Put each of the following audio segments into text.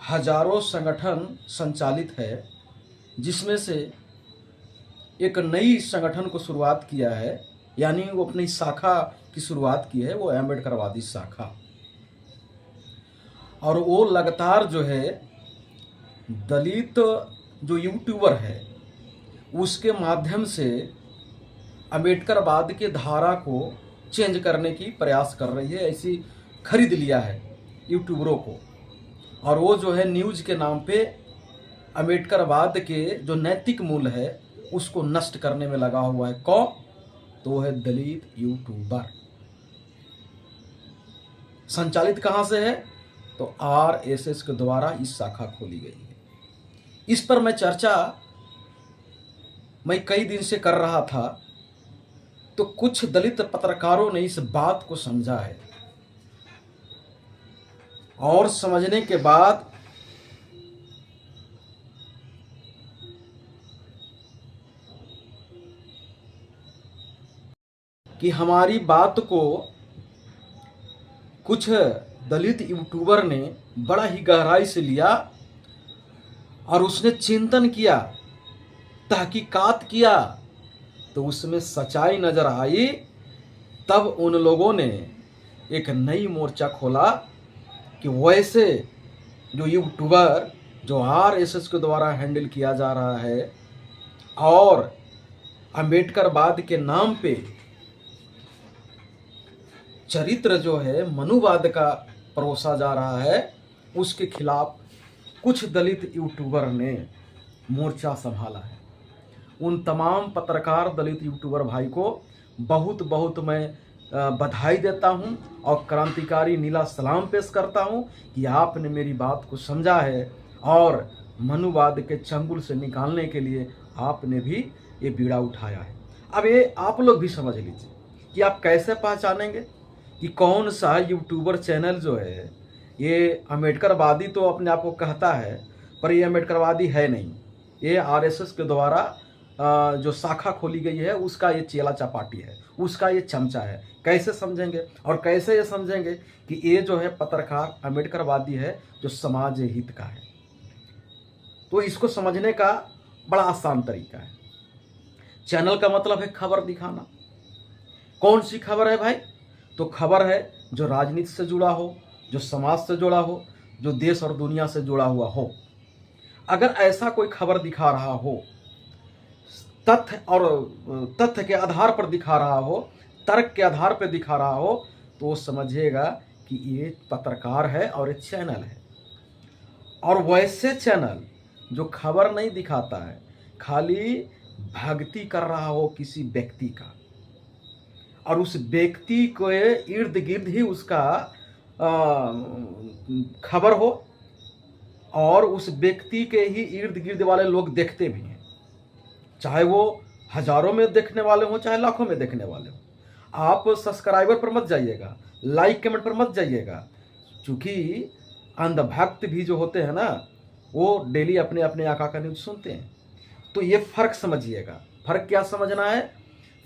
हजारों संगठन संचालित है, जिसमें से एक नई संगठन को शुरुआत किया है, यानी वो अपनी शाखा की शुरुआत की है, वो अम्बेडकरवादी शाखा। और वो लगातार जो है दलित जो यूट्यूबर है उसके माध्यम से अम्बेडकरवाद के धारा को चेंज करने की प्रयास कर रही है। ऐसी खरीद लिया है यूट्यूबरों को, और वो जो है न्यूज़ के नाम पे अम्बेडकरवाद के जो नैतिक मूल्य है उसको नष्ट करने में लगा हुआ है। कौन? तो वो है दलित यूट्यूबर। संचालित कहाँ से है? तो आरएसएस के द्वारा इस शाखा खोली गई है। इस पर मैं चर्चा कई दिन से कर रहा था, तो कुछ दलित पत्रकारों ने इस बात को समझा है, और समझने के बाद कि हमारी बात को कुछ दलित यूट्यूबर ने बड़ा ही गहराई से लिया और उसने चिंतन किया, तहकीकात किया, तो उसमें सच्चाई नजर आई। तब उन लोगों ने एक नई मोर्चा खोला कि वैसे जो यूट्यूबर जो आरएसएस के द्वारा हैंडल किया जा रहा है और अम्बेडकरवाद के नाम पे चरित्र जो है मनुवाद का परोसा जा रहा है, उसके खिलाफ कुछ दलित यूट्यूबर ने मोर्चा संभाला है। उन तमाम पत्रकार दलित यूट्यूबर भाई को बहुत बहुत मैं बधाई देता हूं और क्रांतिकारी नीला सलाम पेश करता हूं कि आपने मेरी बात को समझा है और मनुवाद के चंगुल से निकालने के लिए आपने भी ये बीड़ा उठाया है। अब ये आप लोग भी समझ लीजिए कि आप कैसे पहचानेंगे कि कौन सा यूट्यूबर चैनल जो है ये अम्बेडकरवादी तो अपने आप को कहता है, पर ये अम्बेडकरवादी है नहीं। ये आरएसएस के द्वारा जो शाखा खोली गई है उसका ये चेला चपाटी है, उसका ये चमचा है। कैसे समझेंगे? और कैसे ये समझेंगे कि ये जो है पत्रकार अम्बेडकरवादी है जो समाज हित का है? तो इसको समझने का बड़ा आसान तरीका है। चैनल का मतलब है खबर दिखाना। कौन सी खबर है भाई? तो खबर है जो राजनीति से जुड़ा हो, जो समाज से जुड़ा हो, जो देश और दुनिया से जुड़ा हुआ हो। अगर ऐसा कोई खबर दिखा रहा हो, तथ्य के आधार पर दिखा रहा हो, तर्क के आधार पर दिखा रहा हो, तो समझिएगा कि ये पत्रकार है और ये चैनल है। और वैसे चैनल जो खबर नहीं दिखाता है, खाली भक्ति कर रहा हो किसी व्यक्ति का, और उस व्यक्ति को इर्द गिर्द ही उसका खबर हो, और उस व्यक्ति के ही इर्द गिर्द वाले लोग देखते भी हैं, चाहे वो हजारों में देखने वाले हों चाहे लाखों में देखने वाले हों। आप सब्सक्राइबर पर मत जाइएगा, लाइक कमेंट पर मत जाइएगा, क्योंकि अंधभक्त भी जो होते हैं ना, वो डेली अपने अपने आका का न्यूज़ सुनते हैं। तो ये फर्क समझिएगा। फर्क क्या समझना है?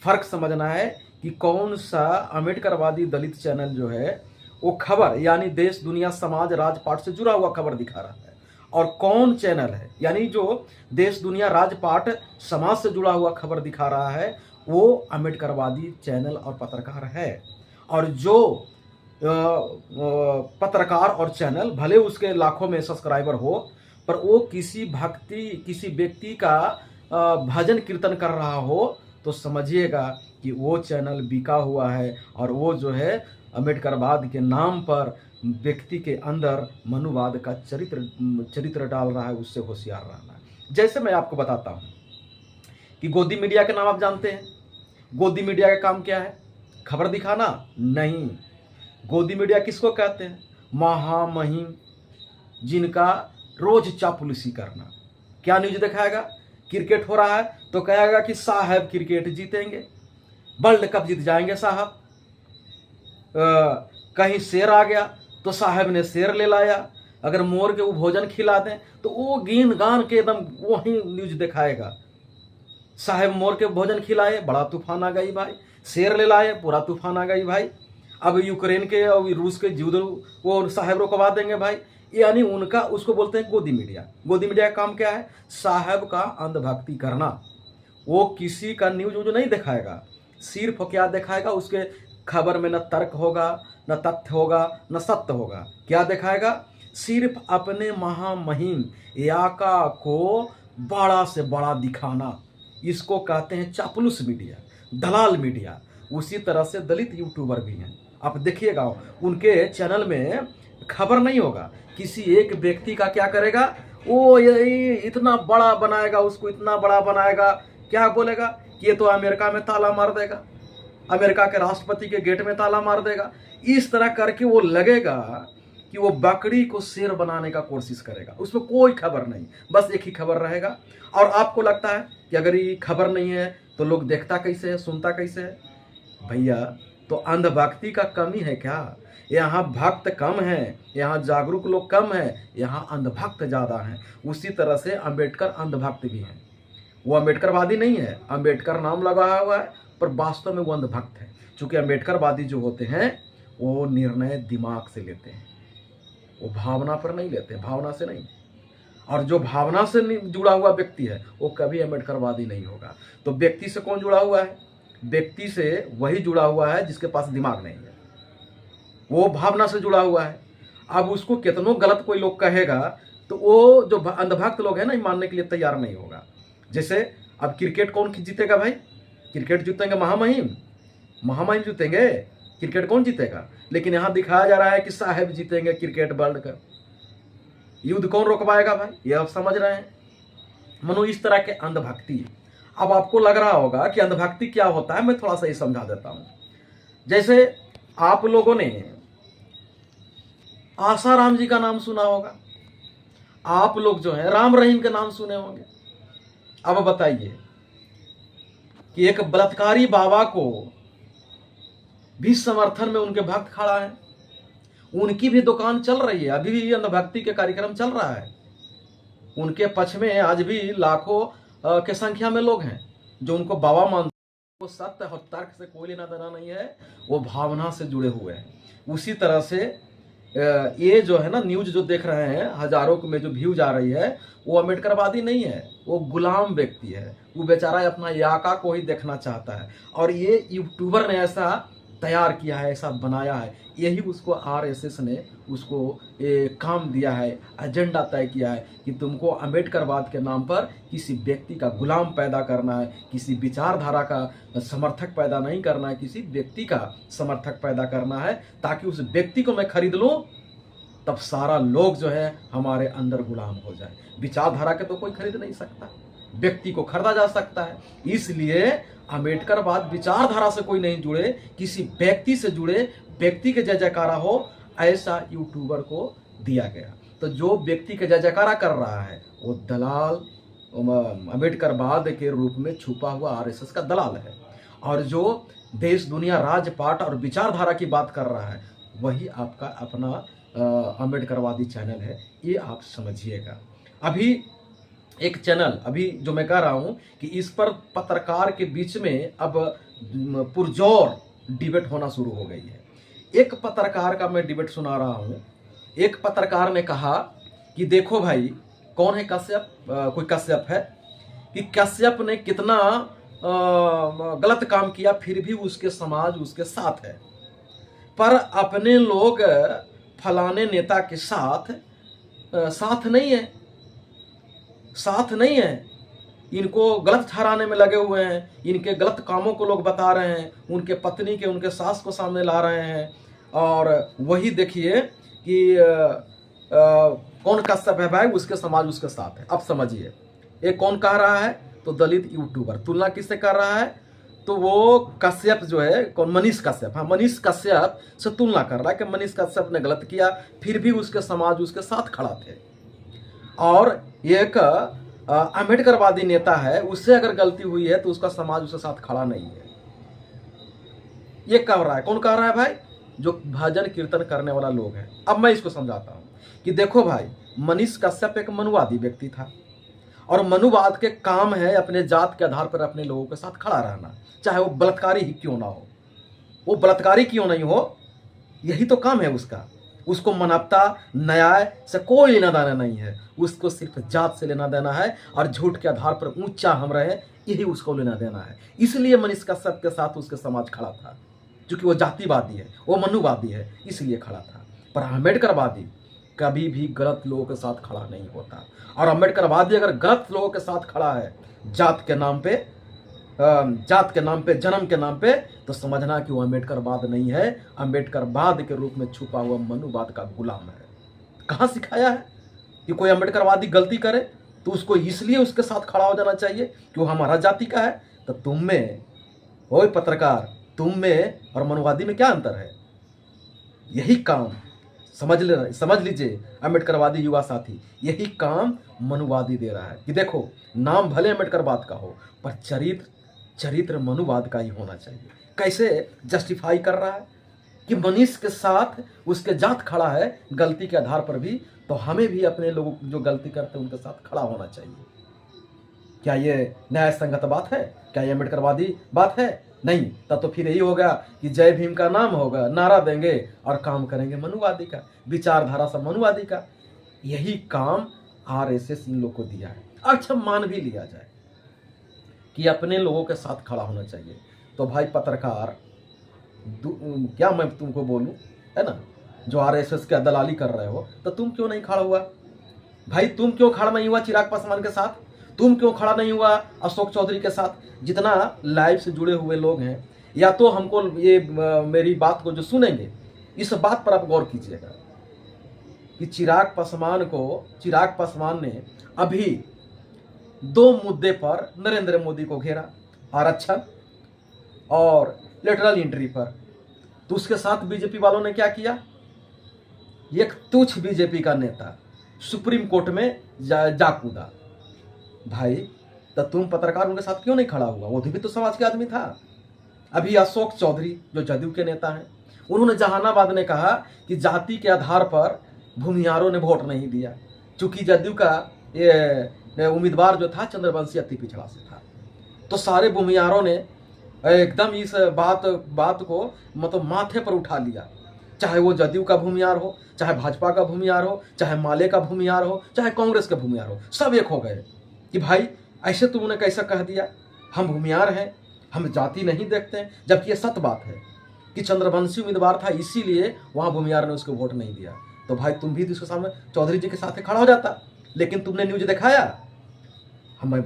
फर्क समझना है कि कौन सा अम्बेडकरवादी दलित चैनल जो है वो खबर यानी देश दुनिया समाज राजपाट से जुड़ा हुआ खबर दिखा रहा है, और कौन चैनल है यानी जो देश दुनिया राजपाट समाज से जुड़ा हुआ खबर दिखा रहा है वो अम्बेडकरवादी चैनल और पत्रकार है। और जो पत्रकार और चैनल भले उसके लाखों में सब्सक्राइबर हो, पर वो किसी व्यक्ति का भजन कीर्तन कर रहा हो, तो समझिएगा कि वो चैनल बिका हुआ है, और वो जो है अम्बेडकरवाद के नाम पर व्यक्ति के अंदर मनुवाद का चरित्र डाल रहा है। उससे होशियार रहना है। जैसे मैं आपको बताता हूँ कि गोदी मीडिया के नाम आप जानते हैं। गोदी मीडिया का काम क्या है? खबर दिखाना? नहीं। गोदी मीडिया किसको कहते हैं? महामहिम, जिनका रोज चापलूसी करना। क्या न्यूज दिखाएगा? क्रिकेट हो रहा है तो कहेगा कि साहब क्रिकेट जीतेंगे, वर्ल्ड कप जीत जाएंगे साहब। कहीं शेर आ गया तो साहब ने शेर ले लाया। अगर मोर के वो भोजन खिला दें तो वो गिन गान के एकदम वही न्यूज दिखाएगा। साहब मोर के भोजन खिलाए, बड़ा तूफान आ गई भाई। शेर ले लाए, पूरा तूफान आ गई भाई। अब यूक्रेन के और रूस के युद्ध वो साहब रुकवा देंगे भाई। यानी उनका, उसको बोलते हैं गोदी मीडिया। गोदी मीडिया का काम क्या है? साहब का अंधभक्ति करना। वो किसी का न्यूज जो नहीं दिखाएगा, सिर्फ क्या दिखाएगा, उसके खबर में न तर्क होगा, न तथ्य होगा, न सत्य होगा। क्या दिखाएगा? सिर्फ अपने महामहिम याका को बड़ा से बड़ा दिखाना। इसको कहते हैं चापलूस मीडिया, दलाल मीडिया। उसी तरह से दलित यूट्यूबर भी हैं। आप देखिएगा उनके चैनल में खबर नहीं होगा, किसी एक व्यक्ति का क्या करेगा, वो ये इतना बड़ा बनाएगा, उसको इतना बड़ा बनाएगा, क्या बोलेगा कि ये तो अमेरिका में ताला मार देगा, अमेरिका के राष्ट्रपति के गेट में ताला मार देगा। इस तरह करके वो लगेगा कि वो बकरी को शेर बनाने का कोशिश करेगा। उसमें कोई खबर नहीं, बस एक ही खबर रहेगा। और आपको लगता है कि अगर ये खबर नहीं है तो लोग देखता कैसे है, सुनता कैसे है? भैया, तो अंधभक्ति का कमी है क्या? यहाँ भक्त कम है, यहाँ जागरूक लोग कम है, यहाँ अंधभक्त ज़्यादा हैं। उसी तरह से अंबेडकर अंधभक्त भी हैं। वो अंबेडकरवादी नहीं है, अंबेडकर नाम लगा हुआ है, पर वास्तव में वो अंधभक्त है। क्योंकि अंबेडकरवादी जो होते हैं वो निर्णय दिमाग से लेते हैं, वो भावना पर नहीं लेते, भावना से नहीं। और जो भावना से जुड़ा हुआ व्यक्ति है वो कभी अंबेडकरवादी नहीं होगा। तो व्यक्ति से कौन जुड़ा हुआ है? व्यक्ति से वही जुड़ा हुआ है जिसके पास दिमाग नहीं है, वो भावना से जुड़ा हुआ है। अब उसको कितनों गलत कोई लोग कहेगा तो वो जो अंधभक्त लोग हैं ना, मानने के लिए तैयार नहीं होगा। जैसे अब क्रिकेट कौन जीतेगा भाई? क्रिकेट जीतेंगे महामहिम, महामहिम जीतेंगे, क्रिकेट कौन जीतेगा? लेकिन यहाँ दिखाया जा रहा है कि साहब जीतेंगे क्रिकेट वर्ल्ड कप। युद्ध कौन रोकवाएगा भाई? ये आप समझ रहे हैं? मनो इस तरह के अंधभक्ति। अब आपको लग रहा होगा कि अंधभक्ति क्या होता है, मैं थोड़ा सा ये समझा देता हूं। जैसे आप लोगों ने आसाराम जी का नाम सुना होगा, आप लोग जो है राम रहीम के नाम सुने होंगे। अब बताइए कि एक बलात्कारी बाबा को भी समर्थन में उनके भक्त खड़ा है, उनकी भी दुकान चल रही है, अभी भी अंधभक्ति के कार्यक्रम चल रहा है। उनके पक्ष में आज भी लाखों के संख्या में लोग हैं जो उनको बाबा मानते हैं। वो सत्य और तर्क से कोई लेना देना नहीं है, वो भावना से जुड़े हुए हैं। उसी तरह से ये जो है ना न्यूज जो देख रहे हैं, हजारों में जो व्यूज आ रही है, वो अम्बेडकरवादी नहीं है, वो गुलाम व्यक्ति है। वो बेचारा अपना याका को ही देखना चाहता है। और ये यूट्यूबर ने ऐसा तैयार किया है, ऐसा बनाया है, यही उसको आरएसएस ने उसको काम दिया है, एजेंडा तय किया है कि तुमको अम्बेडकरवाद के नाम पर किसी व्यक्ति का गुलाम पैदा करना है, किसी विचारधारा का समर्थक पैदा नहीं करना है, किसी व्यक्ति का समर्थक पैदा करना है, ताकि उस व्यक्ति को मैं खरीद लूं, तब सारा लोग जो है हमारे अंदर गुलाम हो जाए। विचारधारा के तो कोई खरीद नहीं सकता, व्यक्ति को खरीदा जा सकता है। इसलिए अम्बेडकरवाद विचारधारा से कोई नहीं जुड़े, किसी व्यक्ति से जुड़े, व्यक्ति के जय जयकारा हो, ऐसा यूट्यूबर को दिया गया। तो जो व्यक्ति के जय जयकारा कर रहा है वो दलाल, अम्बेडकरवाद के रूप में छुपा हुआ आरएसएस का दलाल है। और जो देश दुनिया राजपाट और विचारधारा की बात कर रहा है वही आपका अपना अम्बेडकरवादी चैनल है, ये आप समझिएगा। अभी एक चैनल, अभी जो मैं कह रहा हूं कि इस पर पत्रकार के बीच में अब पुरजोर डिबेट होना शुरू हो गई है। एक पत्रकार का मैं डिबेट सुना रहा हूं। एक पत्रकार ने कहा कि देखो भाई, कौन है कश्यप, कोई कश्यप है, कि कश्यप ने कितना गलत काम किया, फिर भी उसके समाज उसके साथ है। पर अपने लोग फलाने नेता के साथ साथ नहीं है, साथ नहीं है, इनको गलत ठहराने में लगे हुए हैं, इनके गलत कामों को लोग बता रहे हैं, उनके पत्नी के, उनके सास को सामने ला रहे हैं। और वही देखिए कि कौन कश्यप है भाई, उसके समाज उसके साथ है। अब समझिए ये कौन कह रहा है, तो दलित यूट्यूबर। तुलना किससे कर रहा है, तो वो कश्यप जो है, कौन, मनीष कश्यप, हाँ मनीष कश्यप से तुलना कर रहा है कि मनीष कश्यप ने गलत किया, फिर भी उसके समाज उसके साथ खड़ा थे। और एक अम्बेडकरवादी नेता है, उससे अगर गलती हुई है तो उसका समाज उसके साथ खड़ा नहीं है। ये कह रहा है, कौन कह रहा है भाई, जो भजन कीर्तन करने वाला लोग हैं। अब मैं इसको समझाता हूं कि देखो भाई, मनीष कश्यप एक मनुवादी व्यक्ति था, और मनुवाद के काम है अपने जात के आधार पर अपने लोगों के साथ खड़ा रहना, चाहे वो बलात्कारी ही क्यों ना हो, वो बलात्कारी क्यों नहीं हो, यही तो काम है उसका। उसको मानवता न्याय से कोई लेना देना नहीं है, उसको सिर्फ जात से लेना देना है और झूठ के आधार पर ऊंचा हम रहे यही उसको लेना देना है। इसलिए मनीष कश्यप के साथ उसके समाज खड़ा था, क्योंकि वो जातिवादी है, वो मनुवादी है, इसलिए खड़ा था। पर अम्बेडकरवादी कभी भी गलत लोगों के साथ खड़ा नहीं होता, और अम्बेडकरवादी अगर गलत लोगों के साथ खड़ा है जात के नाम पे, जन्म के नाम पे, तो समझना कि वो अम्बेडकरवाद नहीं है, अम्बेडकरवाद के रूप में छुपा हुआ मनुवाद का गुलाम है। कहाँ सिखाया है कि कोई अम्बेडकरवादी गलती करे तो उसको इसलिए उसके साथ खड़ा हो जाना चाहिए कि वो हमारा जाति का है? तो तुम में, ओए पत्रकार, तुम में और मनुवादी में क्या अंतर है? यही काम समझ लीजिए अम्बेडकरवादी युवा साथी, यही काम मनुवादी दे रहा है कि देखो नाम भले अम्बेडकरवाद का हो पर चरित्र मनुवाद का ही होना चाहिए। कैसे जस्टिफाई कर रहा है कि मनीष के साथ उसके जात खड़ा है गलती के आधार पर भी, तो हमें भी अपने लोगों जो गलती करते हैं उनके साथ खड़ा होना चाहिए। क्या ये न्याय संगत बात है? क्या ये अम्बेडकरवादी बात है? नहीं। तब तो फिर यही होगा कि जय भीम का नाम होगा, नारा देंगे और काम करेंगे मनुवादी का, विचारधारा सब मनुवादी का। यही काम आरएसएस इन लोग को दिया है। अच्छा मान भी लिया जाए कि अपने लोगों के साथ खड़ा होना चाहिए, तो भाई पत्रकार क्या मैं तुमको बोलूं, है ना, जो आरएसएस का दलाली कर रहे हो, तो तुम क्यों नहीं खड़ा हुआ भाई? तुम क्यों खड़ा नहीं हुआ चिराग पासवान के साथ? तुम क्यों खड़ा नहीं हुआ अशोक चौधरी के साथ? जितना लाइव से जुड़े हुए लोग हैं, या तो हमको ये मेरी बात को जो सुनेंगे, इस बात पर आप गौर कीजिएगा कि चिराग पासवान ने अभी 2 मुद्दे पर नरेंद्र मोदी को घेरा, आरक्षण और लेटरल एंट्री पर। तो उसके साथ बीजेपी वालों ने क्या किया? एक तुच्छ बीजेपी का नेता सुप्रीम कोर्ट में जा कूदा। भाई तो तुम पत्रकार उनके साथ क्यों नहीं खड़ा हुआ? वो भी तो समाज के आदमी था। अभी अशोक चौधरी जो जदयू के नेता हैं, उन्होंने जहानाबाद में कहा कि जाति के आधार पर भूमिहारों ने वोट नहीं दिया, चूंकि जदयू का ये उम्मीदवार जो था चंद्रवंशी अति पिछड़ा से था। तो सारे भूमिहारों ने एकदम इस बात को मतलब माथे पर उठा लिया, चाहे वो जदयू का भूमिहार हो, चाहे भाजपा का भूमिहार हो, चाहे माले का भूमिहार हो, चाहे कांग्रेस का भूमिहार हो, सब एक हो गए कि भाई ऐसे तुमने कैसा कह दिया, हम भूमिहार हैं, हम जाति नहीं देखते हैं, जबकि ये सत्य बात है कि चंद्रवंशी उम्मीदवार था, इसीलिए वहाँ भूमिहार ने उसको वोट नहीं दिया। तो भाई तुम भी इसके सामने चौधरी जी के साथ खड़ा हो जाता, लेकिन तुमने न्यूज दिखाया। हम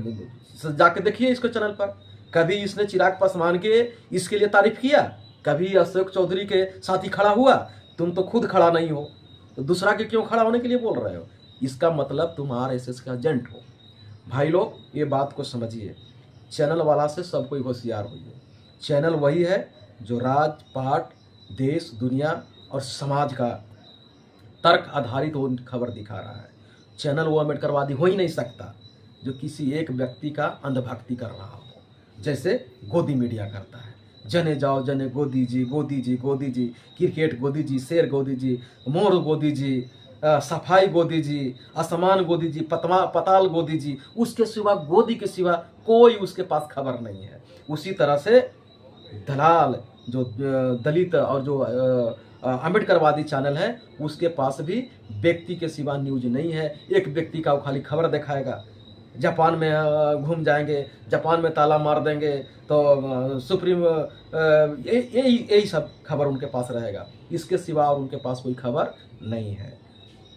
जाके देखिए इसको चैनल पर, कभी इसने चिराग पासवान के इसके लिए तारीफ किया, कभी अशोक चौधरी के साथ ही खड़ा हुआ। तुम तो खुद खड़ा नहीं हो, तो दूसरा के क्यों खड़ा होने के लिए बोल रहे हो? इसका मतलब तुम आरएसएस का एजेंट हो। भाई लोग ये बात को समझिए, चैनल वाला से सब कोई होशियार होइए। चैनल वही है जो राज पाट, देश, दुनिया और समाज का तर्क आधारित खबर दिखा रहा है। चैनल वो अम्बेडकरवादी हो ही नहीं सकता जो किसी एक व्यक्ति का अंधभक्ति कर रहा हो, जैसे गोदी मीडिया करता है। जने जाओ जने गोदी जी, गोदी जी, गोदी जी, क्रिकेट गोदी जी, शेर गोदी जी, मोर गोदी जी, सफाई गोदी जी, आसमान गोदी जी, पताल गोदी जी, उसके सिवा गोदी के सिवा कोई उसके पास खबर नहीं है। उसी तरह से दलाल जो दलित और जो अम्बेडकरवादी चैनल है, उसके पास भी व्यक्ति के सिवा न्यूज नहीं है। एक व्यक्ति का वो खाली खबर दिखाएगा, जापान में घूम जाएंगे, जापान में ताला मार देंगे, तो सुप्रीम यही सब खबर उनके पास रहेगा। इसके सिवा और उनके पास कोई खबर नहीं है।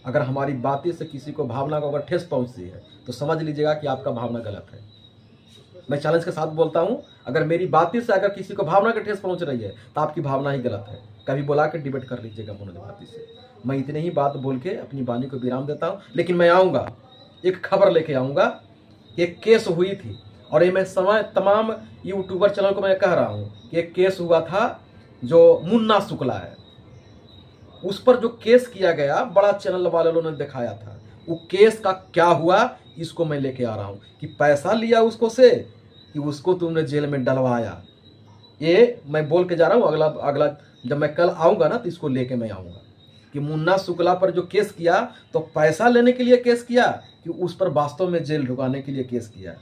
अगर हमारी बातें से किसी को भावना को अगर ठेस पहुंचती है तो समझ लीजिएगा कि आपका भावना गलत है। मैं चैलेंज के साथ बोलता हूं, अगर मेरी बातें से अगर किसी को भावना की ठेस पहुंच रही है तो आपकी भावना ही गलत है। कभी बुला के डिबेट कर लीजिएगा मनोज भारती से। मैं इतनी ही बात बोल के अपनी वाणी को विराम देता हूं, लेकिन मैं आऊँगा, एक खबर लेके आऊँगा। एक केस हुई थी, और ये मैं तमाम यूट्यूबर चैनल को मैं कह रहा हूँ कि एक केस हुआ था जो मुन्ना शुक्ला है, उस पर जो केस किया गया, बड़ा चैनल वाले लोगों ने दिखाया था। वो केस का क्या हुआ इसको मैं लेके आ रहा हूँ कि पैसा लिया उसको से कि उसको तुमने जेल में डलवाया। ये मैं बोल के जा रहा हूँ, अगला जब मैं कल आऊँगा ना तो इसको लेके मैं आऊँगा कि मुन्ना शुक्ला पर जो केस किया तो पैसा लेने के लिए केस किया कि उस पर वास्तव में जेल ढुकाने के लिए केस किया।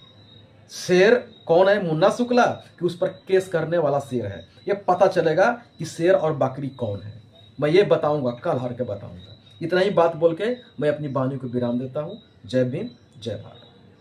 शेर कौन है? मुन्ना शुक्ला, कि उस पर केस करने वाला शेर है। ये पता चलेगा कि शेर और बकरी कौन है। मैं ये बताऊंगा, कल हार के बताऊंगा। इतना ही बात बोल के मैं अपनी वाणी को विराम देता हूँ। जय भीम, जय भारत।